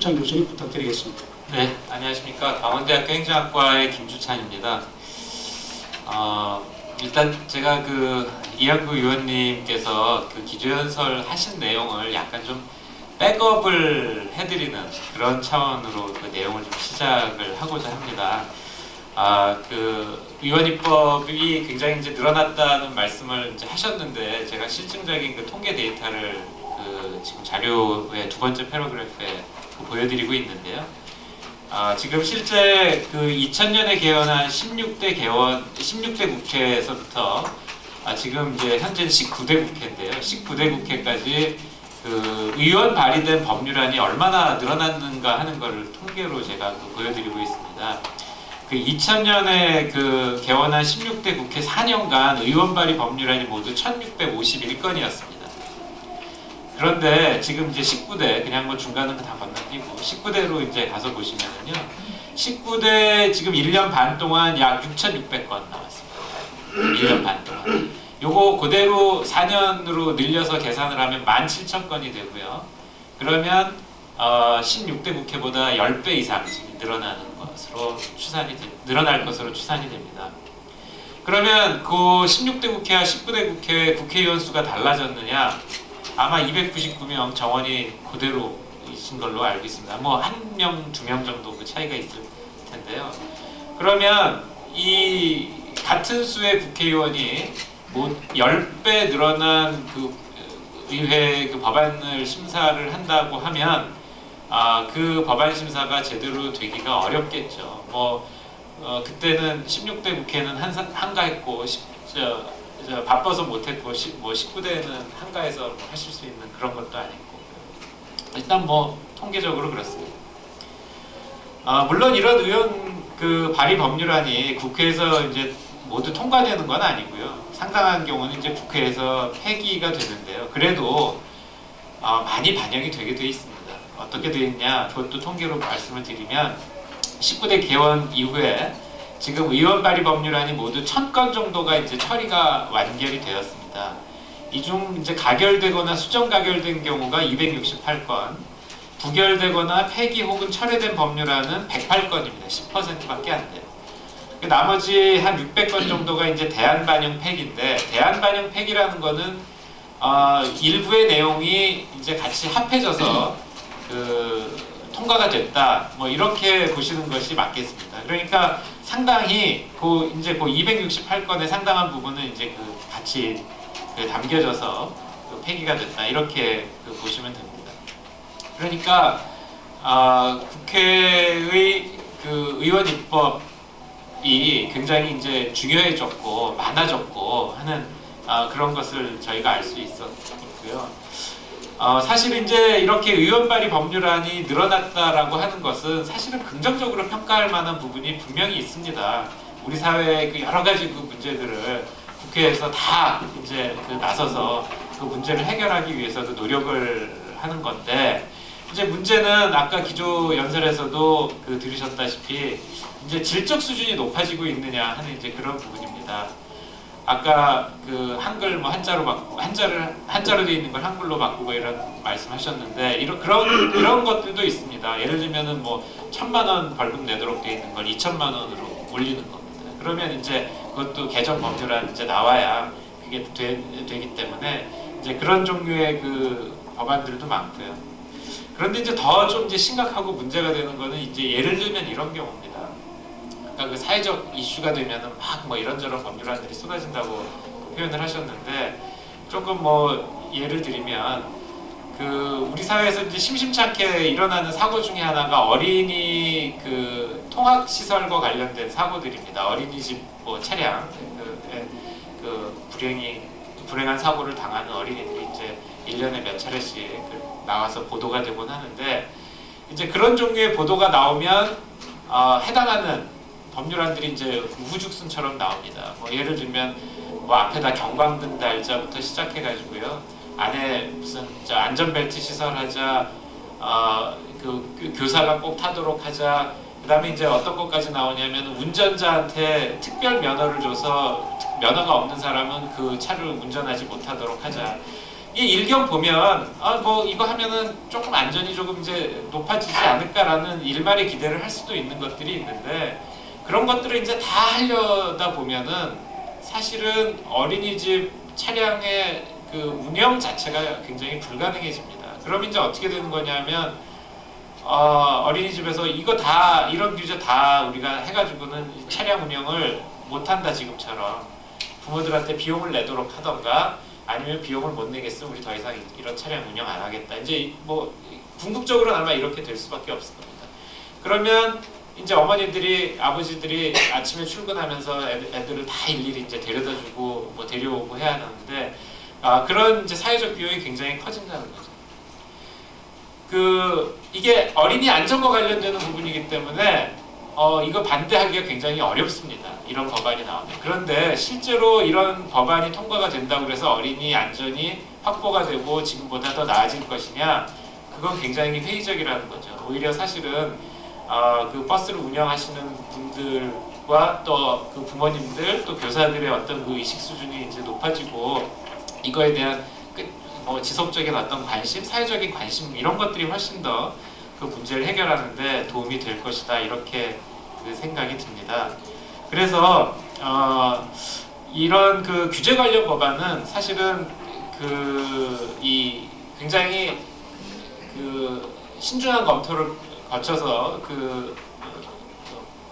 김주찬 교수님 부탁드리겠습니다. 네, 안녕하십니까. 강원대학교 행정학과의 김주찬입니다. 일단 제가 이한구 의원님께서 기조연설 하신 내용을 약간 좀 백업을 해드리는 그런 차원으로 그 내용을 좀 시작을 하고자 합니다. 의원 입법이 굉장히 이제 늘어났다는 말씀을 이제 하셨는데, 제가 실증적인 통계 데이터를 지금 자료의 두 번째 패러그래프에 보여드리고 있는데요. 지금 실제 2000년에 개원한 16대 국회에서부터 지금 이제 현재 19대 국회인데요. 19대 국회까지 의원 발의된 법률안이 얼마나 늘어났는가 하는 것을 통계로 제가 보여드리고 있습니다. 2000년에 개원한 16대 국회 4년간 의원 발의 법률안이 모두 1651건이었습니다. 그런데 지금 이제 19대, 그냥 뭐 중간은 다 건너뛰고 19대로 이제 가서 보시면은요, 19대 지금 1년 반 동안 약 6,600건 나왔습니다. 1년 반 동안. 요거 그대로 4년으로 늘려서 계산을 하면 17,000건이 되고요. 그러면 16대 국회보다 10배 이상 지금 늘어날 것으로 추산이 됩니다. 그러면 16대 국회와 19대 국회의 국회의원 수가 달라졌느냐? 아마 299명 정원이 그대로 있은 걸로 알고 있습니다. 뭐 1명, 2명 정도 차이가 있을 텐데요. 그러면 이 같은 수의 국회의원이 뭐 10배 늘어난 의회 법안을 심사를 한다고 하면 그 법안 심사가 제대로 되기가 어렵겠죠. 그때는 16대 국회는 한가했고 바빠서 못했고 19대는 한가해서 하실 수 있는 그런 것도 아니고, 일단 통계적으로 그렇습니다. 물론 이런 의원 발의 법률안이 국회에서 이제 모두 통과되는 건 아니고요. 상당한 경우는 이제 국회에서 폐기가 되는데요. 그래도 많이 반영이 되게 돼 있습니다. 어떻게 되어 있냐? 그것도 통계로 말씀을 드리면 19대 개원 이후에 지금 의원 발의 법률안이 모두 1000건 정도가 이제 처리가 완결이 되었습니다. 이 중 이제 가결되거나 수정 가결된 경우가 268건, 부결되거나 폐기 혹은 철회된 법률안은 108건입니다. 10%밖에 안 돼요. 나머지 한 600건 정도가 이제 대안 반영 폐기인데, 대안 반영 폐기라는 거는 일부의 내용이 이제 같이 합해져서 통과가 됐다, 이렇게 보시는 것이 맞겠습니다. 그러니까 상당히 이제 268건의 상당한 부분은 이제 같이 담겨져서 폐기가 됐다, 이렇게 보시면 됩니다. 그러니까 국회의 의원 입법이 굉장히 이제 중요해졌고 많아졌고 하는 그런 것을 저희가 알 수 있고요. 사실 이제 이렇게 의원 발의 법률안이 늘어났다라고 하는 것은 사실은 긍정적으로 평가할 만한 부분이 분명히 있습니다. 우리 사회의 여러 가지 문제들을 국회에서 다 이제 나서서 그 문제를 해결하기 위해서도 노력을 하는 건데, 이제 문제는 아까 기조 연설에서도 들으셨다시피 이제 질적 수준이 높아지고 있느냐 하는 이제 그런 부분입니다. 아까 한글 한자로 바꾸고 한자로 되어 있는 걸 한글로 바꾸고 이런 말씀하셨는데, 이런 것들도 있습니다. 예를 들면은 1,000만 원 벌금 내도록 되어 있는 걸 2,000만 원으로 올리는 겁니다. 그러면 이제 그것도 개정 법률안 이제 나와야 그게 되기 때문에 이제 그런 종류의 법안들도 많고요. 그런데 이제 더 좀 이제 심각하고 문제가 되는 거는 이제 예를 들면 이런 경우입니다. 그러니까 사회적 이슈가 되면은 막 이런저런 법률안들이 쏟아진다고 표현을 하셨는데, 조금 예를 들면 우리 사회에서 이제 심심찮게 일어나는 사고 중에 하나가 어린이 통학 시설과 관련된 사고들입니다. 어린이집 차량 불행한 사고를 당하는 어린이들이 이제 1년에 몇 차례씩 나와서 보도가 되곤 하는데, 이제 그런 종류의 보도가 나오면 해당하는 법률안들이 이제 우후죽순처럼 나옵니다. 예를 들면 앞에다 경광등 달자부터 시작해가지고요, 안에 무슨 안전벨트 시설하자, 교사가 꼭 타도록 하자, 그 다음에 이제 어떤 것까지 나오냐면 운전자한테 특별 면허를 줘서 면허가 없는 사람은 그 차를 운전하지 못하도록 하자. 이 일경 보면 뭐 이거 하면은 조금 안전이 조금 이제 높아지지 않을까라는 일말의 기대를 할 수도 있는 것들이 있는데 그런 것들을 이제 다 하려다 보면은 사실은 어린이집 차량의 그 운영 자체가 굉장히 불가능해집니다. 그럼 이제 어떻게 되는 거냐면 어린이집에서 이거 다 이런 규제 다 우리가 해가지고는 차량 운영을 못한다 지금처럼 부모들한테 비용을 내도록 하던가 아니면 비용을 못 내겠으면 우리 더 이상 이런 차량 운영 안 하겠다. 이제 뭐 궁극적으로는 아마 이렇게 될 수밖에 없을 겁니다. 그러면 이제 어머니들이 아버지들이 아침에 출근하면서 애들을 다 일일이 이제 데려다주고 뭐 데려오고 해야 하는데 그런 이제 사회적 비용이 굉장히 커진다는 거죠. 이게 어린이 안전과 관련되는 부분이기 때문에 이거 반대하기가 굉장히 어렵습니다. 이런 법안이 나오면. 그런데 실제로 이런 법안이 통과가 된다고 해서 어린이 안전이 확보가 되고 지금보다 더 나아질 것이냐? 그건 굉장히 회의적이라는 거죠. 오히려 사실은 그 버스를 운영하시는 분들과 또 그 부모님들 또 교사들의 어떤 그 의식 수준이 이제 높아지고 이거에 대한 지속적인 어떤 관심, 사회적인 관심 이런 것들이 훨씬 더 그 문제를 해결하는데 도움이 될 것이다 이렇게 그 생각이 듭니다. 그래서 이런 그 규제 관련 법안은 사실은 이 굉장히 신중한 검토를 거쳐서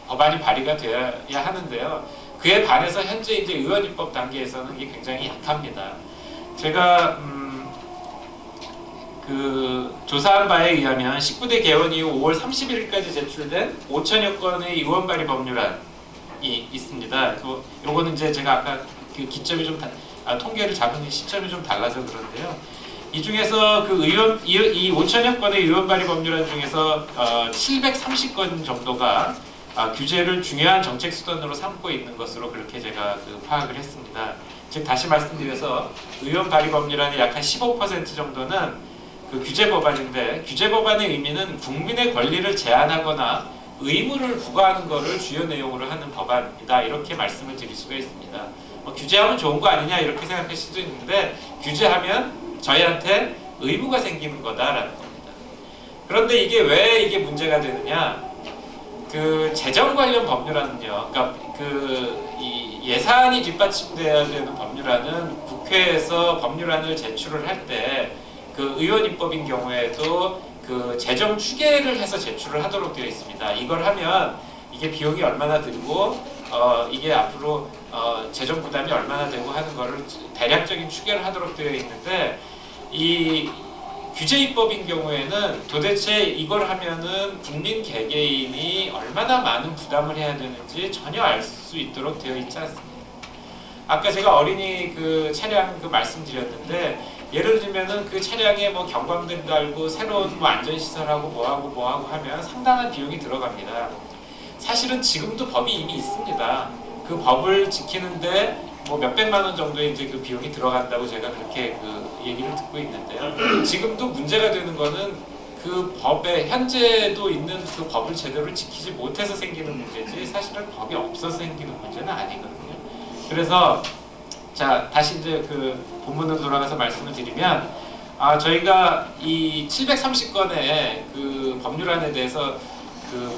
법안이 발의가 되어야 하는데요. 그에 반해서 현재 이제 의원 입법 단계에서는 이게 굉장히 약합니다. 제가 조사한 바에 의하면 19대 개원 이후 5월 31일까지 제출된 5천여 건의 의원 발의 법률안이 있습니다. 요거는 이제 제가 아까 그 기점이 좀 통계를 잡은 시점이 좀 달라서 그런데요. 이 중에서 이 5천여 건의 의원 발의 법률안 중에서 730건 정도가 규제를 중요한 정책 수단으로 삼고 있는 것으로 그렇게 제가 파악을 했습니다. 즉 다시 말씀드려서 의원 발의 법률안의 약 한 15% 정도는 규제 법안인데 규제 법안의 의미는 국민의 권리를 제한하거나 의무를 부과하는 것을 주요 내용으로 하는 법안이다 이렇게 말씀을 드릴 수가 있습니다. 규제하면 좋은 거 아니냐 이렇게 생각할 수도 있는데 규제하면 저희한테 의무가 생기는 거다라는 겁니다. 그런데 이게 왜 이게 문제가 되느냐? 재정 관련 법률안은요. 그러니까 이 예산이 뒷받침돼야 되는 법률안은 국회에서 법률안을 제출을 할 때 의원 입법인 경우에도 재정 추계를 해서 제출을 하도록 되어 있습니다. 이걸 하면 이게 비용이 얼마나 들고 이게 앞으로 재정 부담이 얼마나 되고 하는 거를 대략적인 추계를 하도록 되어 있는데 이 규제 입법인 경우에는 도대체 이걸 하면은 국민 개개인이 얼마나 많은 부담을 해야 되는지 전혀 알 수 있도록 되어 있지 않습니다. 아까 제가 어린이 차량 말씀드렸는데 예를 들면은 차량에 뭐 경광등 달고 새로운 안전시설하고 뭐하고 하면 상당한 비용이 들어갑니다. 사실은 지금도 법이 이미 있습니다. 그 법을 지키는데 뭐 몇백만 원 정도의 이제 비용이 들어간다고 제가 그렇게 얘기를 듣고 있는데요. 지금도 문제가 되는 거는 법에 현재도 있는 법을 제대로 지키지 못해서 생기는 문제지 사실은 법이 없어서 생기는 문제는 아니거든요. 그래서 자 다시 이제 본문으로 돌아가서 말씀을 드리면 저희가 이 730건의 법률안에 대해서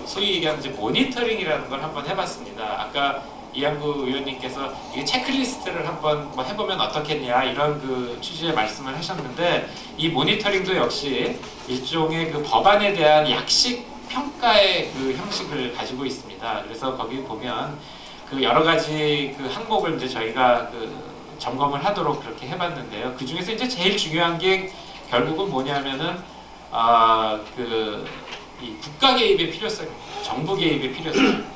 소위 얘기하는 이제 모니터링이라는 걸 한번 해봤습니다. 아까 이한구 의원님께서 이 체크리스트를 한번 해보면 어떻겠냐 이런 취지의 말씀을 하셨는데 이 모니터링도 역시 일종의 법안에 대한 약식 평가의 형식을 가지고 있습니다. 그래서 거기 보면 여러 가지 항목을 이제 저희가 점검을 하도록 그렇게 해봤는데요. 그 중에서 이제 제일 중요한 게 결국은 뭐냐면은 이 국가 개입의 필요성입니다. 정부 개입의 필요성.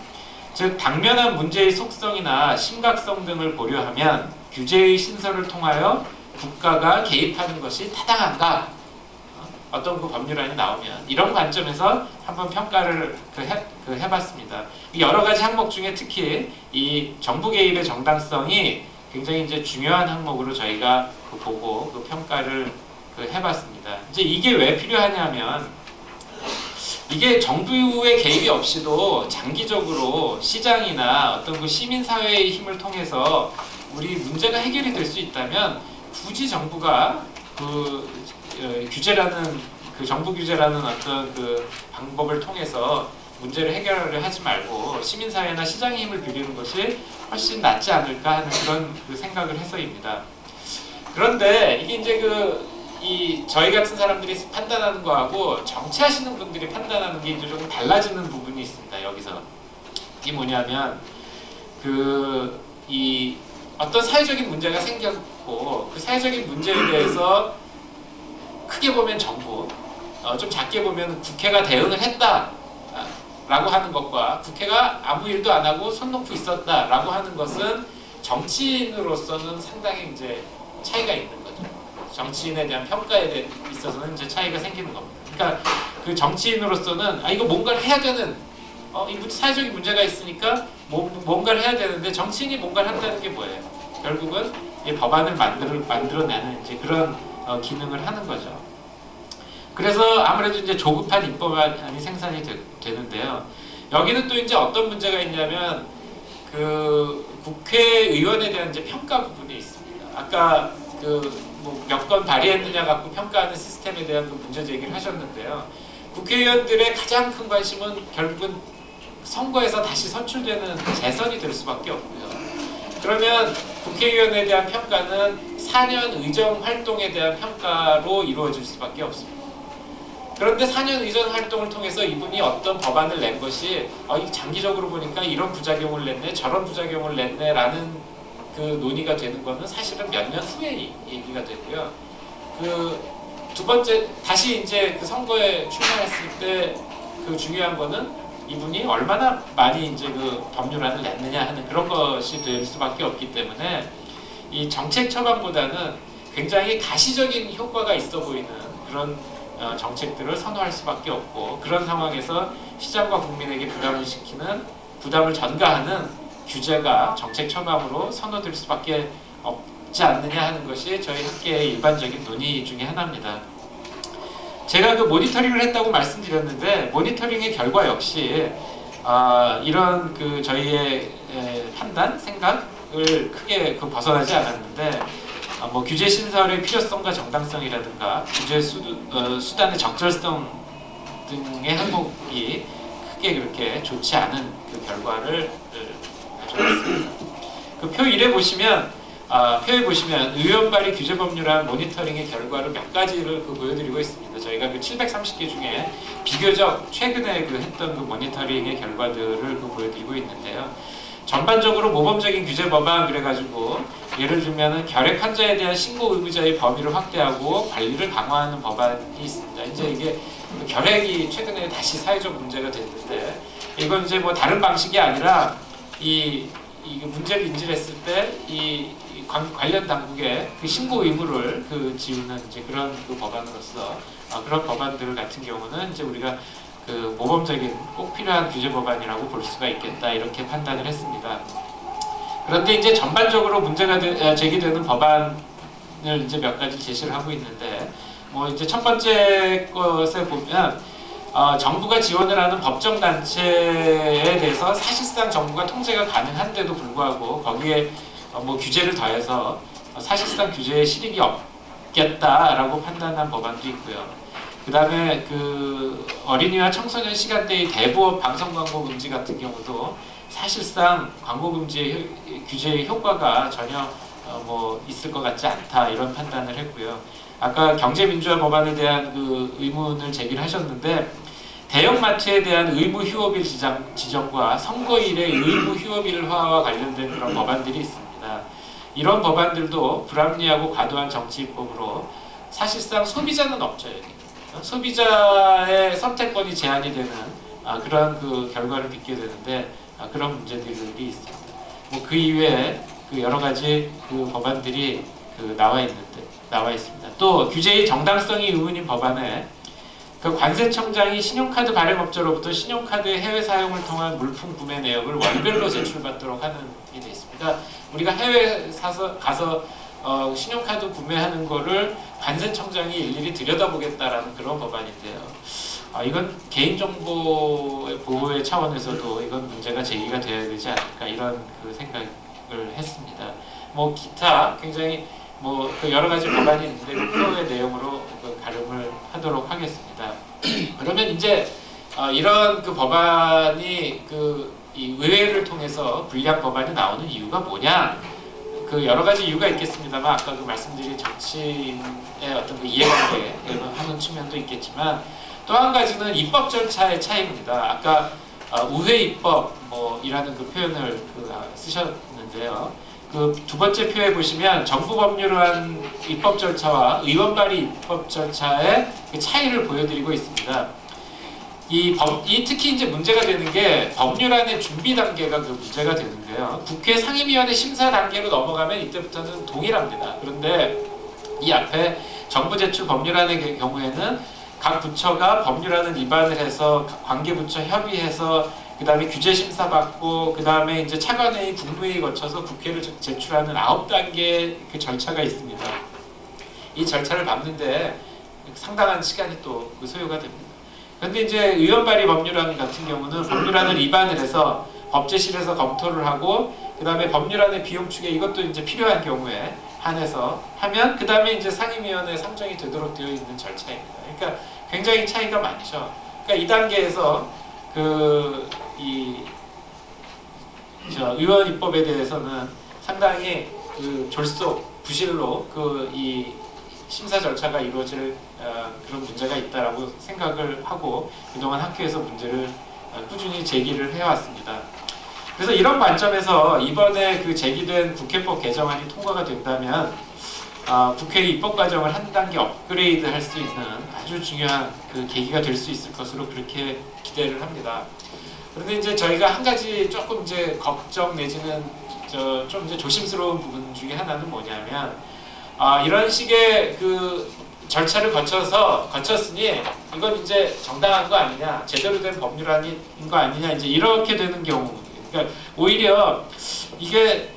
즉 당면한 문제의 속성이나 심각성 등을 고려하면 규제의 신설을 통하여 국가가 개입하는 것이 타당한가? 어떤 법률안이 나오면 이런 관점에서 한번 평가를 해봤습니다. 여러 가지 항목 중에 특히 이 정부 개입의 정당성이 굉장히 이제 중요한 항목으로 저희가 보고 평가를 해봤습니다. 이제 이게 왜 필요하냐면 이게 정부의 개입이 없이도 장기적으로 시장이나 어떤 시민사회의 힘을 통해서 우리 문제가 해결이 될 수 있다면 굳이 정부가 규제라는 그 정부 규제라는 어떤 그 방법을 통해서 문제를 해결을 하지 말고 시민사회나 시장의 힘을 빌리는 것이 훨씬 낫지 않을까 하는 그런 그 생각을 해서입니다. 그런데 이게 이제 저희 같은 사람들이 판단하는 거하고 정치하시는 분들이 판단하는 게 이제 조금 달라지는 부분이 있습니다. 여기서 이게 뭐냐면 이 어떤 사회적인 문제가 생겼고 그 사회적인 문제에 대해서 크게 보면 정부, 좀 작게 보면 국회가 대응을 했다 라고 하는 것과 국회가 아무 일도 안 하고 손 놓고 있었다 라고 하는 것은 정치인으로서는 상당히 이제 차이가 있는 거죠. 정치인에 대한 평가에 있어서는 이제 차이가 생기는 겁니다. 그러니까 그 정치인으로서는 이거 뭔가를 해야 되는 이 사회적인 문제가 있으니까 뭔가를 해야 되는데 정치인이 뭔가를 한다는 게 뭐예요? 결국은 이 법안을 만들어내는 이제 그런 기능을 하는 거죠. 그래서 아무래도 이제 조급한 입법안이 생산이 되는데요. 여기는 또 이제 어떤 문제가 있냐면 국회의원에 대한 이제 평가 부분이 있습니다. 아까 몇 건 발의했느냐 갖고 평가하는 시스템에 대한 문제 제기를 하셨는데요. 국회의원들의 가장 큰 관심은 결국은 선거에서 다시 선출되는 재선이 될 수밖에 없고요. 그러면 국회의원에 대한 평가는 4년 의정 활동에 대한 평가로 이루어질 수밖에 없습니다. 그런데 4년 의정 활동을 통해서 이분이 어떤 법안을 낸 것이 장기적으로 보니까 이런 부작용을 냈네 저런 부작용을 냈네 라는 그 논의가 되는 거는 사실은 몇 년 후에 얘기가 되고요. 두 번째 다시 이제 그 선거에 출마했을 때 중요한 거는 이분이 얼마나 많이 이제 법률안을 냈느냐 하는 그런 것이 될 수밖에 없기 때문에 이 정책 처방보다는 굉장히 가시적인 효과가 있어 보이는 그런 정책들을 선호할 수밖에 없고 그런 상황에서 시장과 국민에게 부담을 전가하는 규제가 정책 처방으로 선호될 수밖에 없지 않느냐 하는 것이 저희 학계의 일반적인 논의 중에 하나입니다. 제가 모니터링을 했다고 말씀드렸는데 모니터링의 결과 역시 이런 저희의 판단, 생각을 크게 크게 않았는데 규제 신설의 필요성과 정당성이라든가 규제 수단의 적절성 등의 항목이 크게 그렇게 좋지 않은 결과를 가져왔습니다. 표 1에 보시면 표에 보시면 의원 발의 규제 법률안 모니터링의 결과를 몇 가지를 보여드리고 있습니다. 저희가 730개 중에 비교적 최근에 했던 모니터링의 결과들을 보여드리고 있는데요. 전반적으로 모범적인 규제 법안 그래가지고 예를 들면은 결핵 환자에 대한 신고 의무자의 범위를 확대하고 관리를 강화하는 법안이 있습니다. 이제 이게 결핵이 최근에 다시 사회적 문제가 됐는데 이건 이제 다른 방식이 아니라 이 문제를 인지했을 때 관련 당국의 신고 의무를 지우는 이제 그런 법안으로서 그런 법안들 같은 경우는 이제 우리가 모범적인 꼭 필요한 규제 법안이라고 볼 수가 있겠다 이렇게 판단을 했습니다. 그런데 이제 전반적으로 문제가 제기되는 법안을 이제 몇 가지 제시를 하고 있는데 이제 첫 번째 것에 보면 정부가 지원을 하는 법정 단체에 대해서 사실상 정부가 통제가 가능한데도 불구하고 거기에 규제를 더해서 사실상 규제의 실익이 없겠다라고 판단한 법안도 있고요. 그 다음에 어린이와 청소년 시간대의 대부업 방송 광고 금지 같은 경우도 사실상 광고 금지의 규제의 효과가 전혀 있을 것 같지 않다 이런 판단을 했고요. 아까 경제민주화 법안에 대한 의문을 제기를 하셨는데 대형마트에 대한 의무 휴업일 지정과 선거일의 의무 휴업일화와 관련된 그런 법안들이 있습니다. 이런 법안들도 불합리하고 과도한 정치 입법으로 사실상 소비자는 없죠. 소비자의 선택권이 제한이 되는 그런 결과를 빚게 되는데 그런 문제들이 있습니다. 그 이외에 여러 가지 법안들이 나와 있습니다. 또 규제의 정당성이 의문인 법안에 관세청장이 신용카드 발행업자로부터 신용카드의 해외 사용을 통한 물품 구매 내역을 월별로 제출받도록 하는 게 되어 있습니다. 우리가 해외 가서 신용카드 구매하는 거를 관세청장이 일일이 들여다보겠다라는 그런 법안인데요. 이건 개인정보 보호의 차원에서도 이건 문제가 제기가 되어야 되지 않을까 이런 생각을 했습니다. 기타 굉장히 그 여러 가지 법안이 있는데 그 표의 내용으로 그 가름을 하도록 하겠습니다. 그러면 이제 이런 그 법안이 이 의회를 통해서 불리한 법안이 나오는 이유가 뭐냐? 그 여러 가지 이유가 있겠습니다만 아까 그 말씀드린 정치인의 어떤 그 이해관계 하는 측면도 있겠지만 또 한 가지는 입법 절차의 차이입니다. 아까 우회 입법 이라는 그 표현을 쓰셨는데요. 그 두 번째 표에 보시면 정부 법률안 입법 절차와 의원 발의 입법 절차의 그 차이를 보여드리고 있습니다. 특히 이제 문제가 되는 게 법률안의 준비 단계가 그 문제가 되는데요. 국회 상임위원회 심사 단계로 넘어가면 이때부터는 동일합니다. 그런데 이 앞에 정부 제출 법률안의 경우에는 각 부처가 법률안을 위반을 해서 관계부처 협의해서 그 다음에 규제 심사 받고 그 다음에 이제 차관회의, 국무회의 거쳐서 국회를 제출하는 9단계 그 절차가 있습니다. 이 절차를 밟는데 상당한 시간이 또 소요가 됩니다. 그런데 이제 의원 발의 법률안 같은 경우는 법률안을 위반을 해서 법제실에서 검토를 하고 그 다음에 법률안의 비용 추계 이것도 이제 필요한 경우에 한해서 하면 그 다음에 이제 상임위원회 상정이 되도록 되어 있는 절차입니다. 그러니까 굉장히 차이가 많죠. 그러니까 이 단계에서 의원 입법에 대해서는 상당히 졸속 부실로 이 심사 절차가 이루어질 그런 문제가 있다라고 생각을 하고 그동안 학회에서 문제를 꾸준히 제기를 해왔습니다. 그래서 이런 관점에서 이번에 그 제기된 국회법 개정안이 통과가 된다면 국회 입법 과정을 한 단계 업그레이드 할 수 있는 아주 중요한 그 계기가 될 수 있을 것으로 그렇게 기대를 합니다. 그런데 이제 저희가 한 가지 조금 이제 걱정 내지는 좀 이제 조심스러운 부분 중에 하나는 뭐냐면 이런 식의 그 절차를 거쳤으니 이건 이제 정당한 거 아니냐, 제대로 된 법률안인 거 아니냐, 이제 이렇게 되는 경우. 그러니까 오히려 이게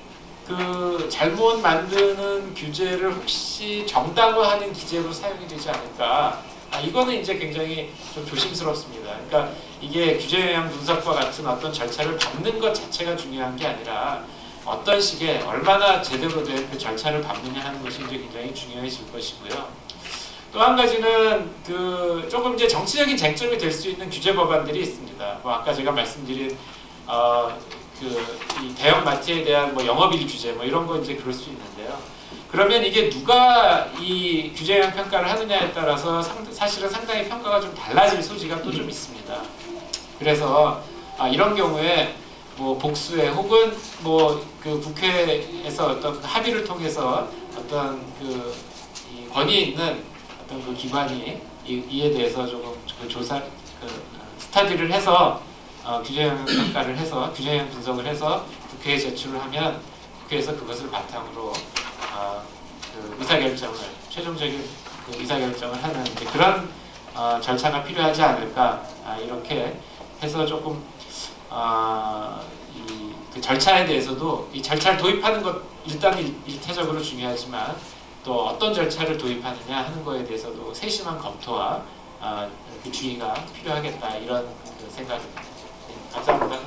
그 잘못 만드는 규제를 혹시 정당화하는 기재로 사용이 되지 않을까. 이거는 이제 굉장히 좀 조심스럽습니다. 그러니까 이게 규제 영향 분석과 같은 어떤 절차를 밟는 것 자체가 중요한 게 아니라 어떤 식의 얼마나 제대로 된 그 절차를 밟느냐 하는 것이 이제 굉장히 중요해질 것이고요. 또 한 가지는 조금 이제 정치적인 쟁점이 될 수 있는 규제 법안들이 있습니다. 아까 제가 말씀드린 이 대형 마트에 대한 영업일 규제 이런 거 이제 그럴 수 있는데요. 그러면 이게 누가 이 규제 영향 평가를 하느냐에 따라서 사실은 상당히 평가가 좀 달라질 소지가 또 좀 있습니다. 그래서 이런 경우에 복수회 혹은 그 국회에서 어떤 합의를 통해서 어떤 이 권위 있는 어떤 그 기관이 이에 대해서 조금 스타디를 해서 규제 영향 평가를 해서 규제 영향 분석을 해서 국회에 제출을 하면 국회에서 그것을 바탕으로 최종적인 의사결정을 하는 그런 절차가 필요하지 않을까 이렇게 해서 조금 그 절차에 대해서도 이 절차를 도입하는 것 일단 일차적으로 중요하지만 또 어떤 절차를 도입하느냐 하는 거에 대해서도 세심한 검토와 그 주의가 필요하겠다 이런 생각입니다. 감사합니다.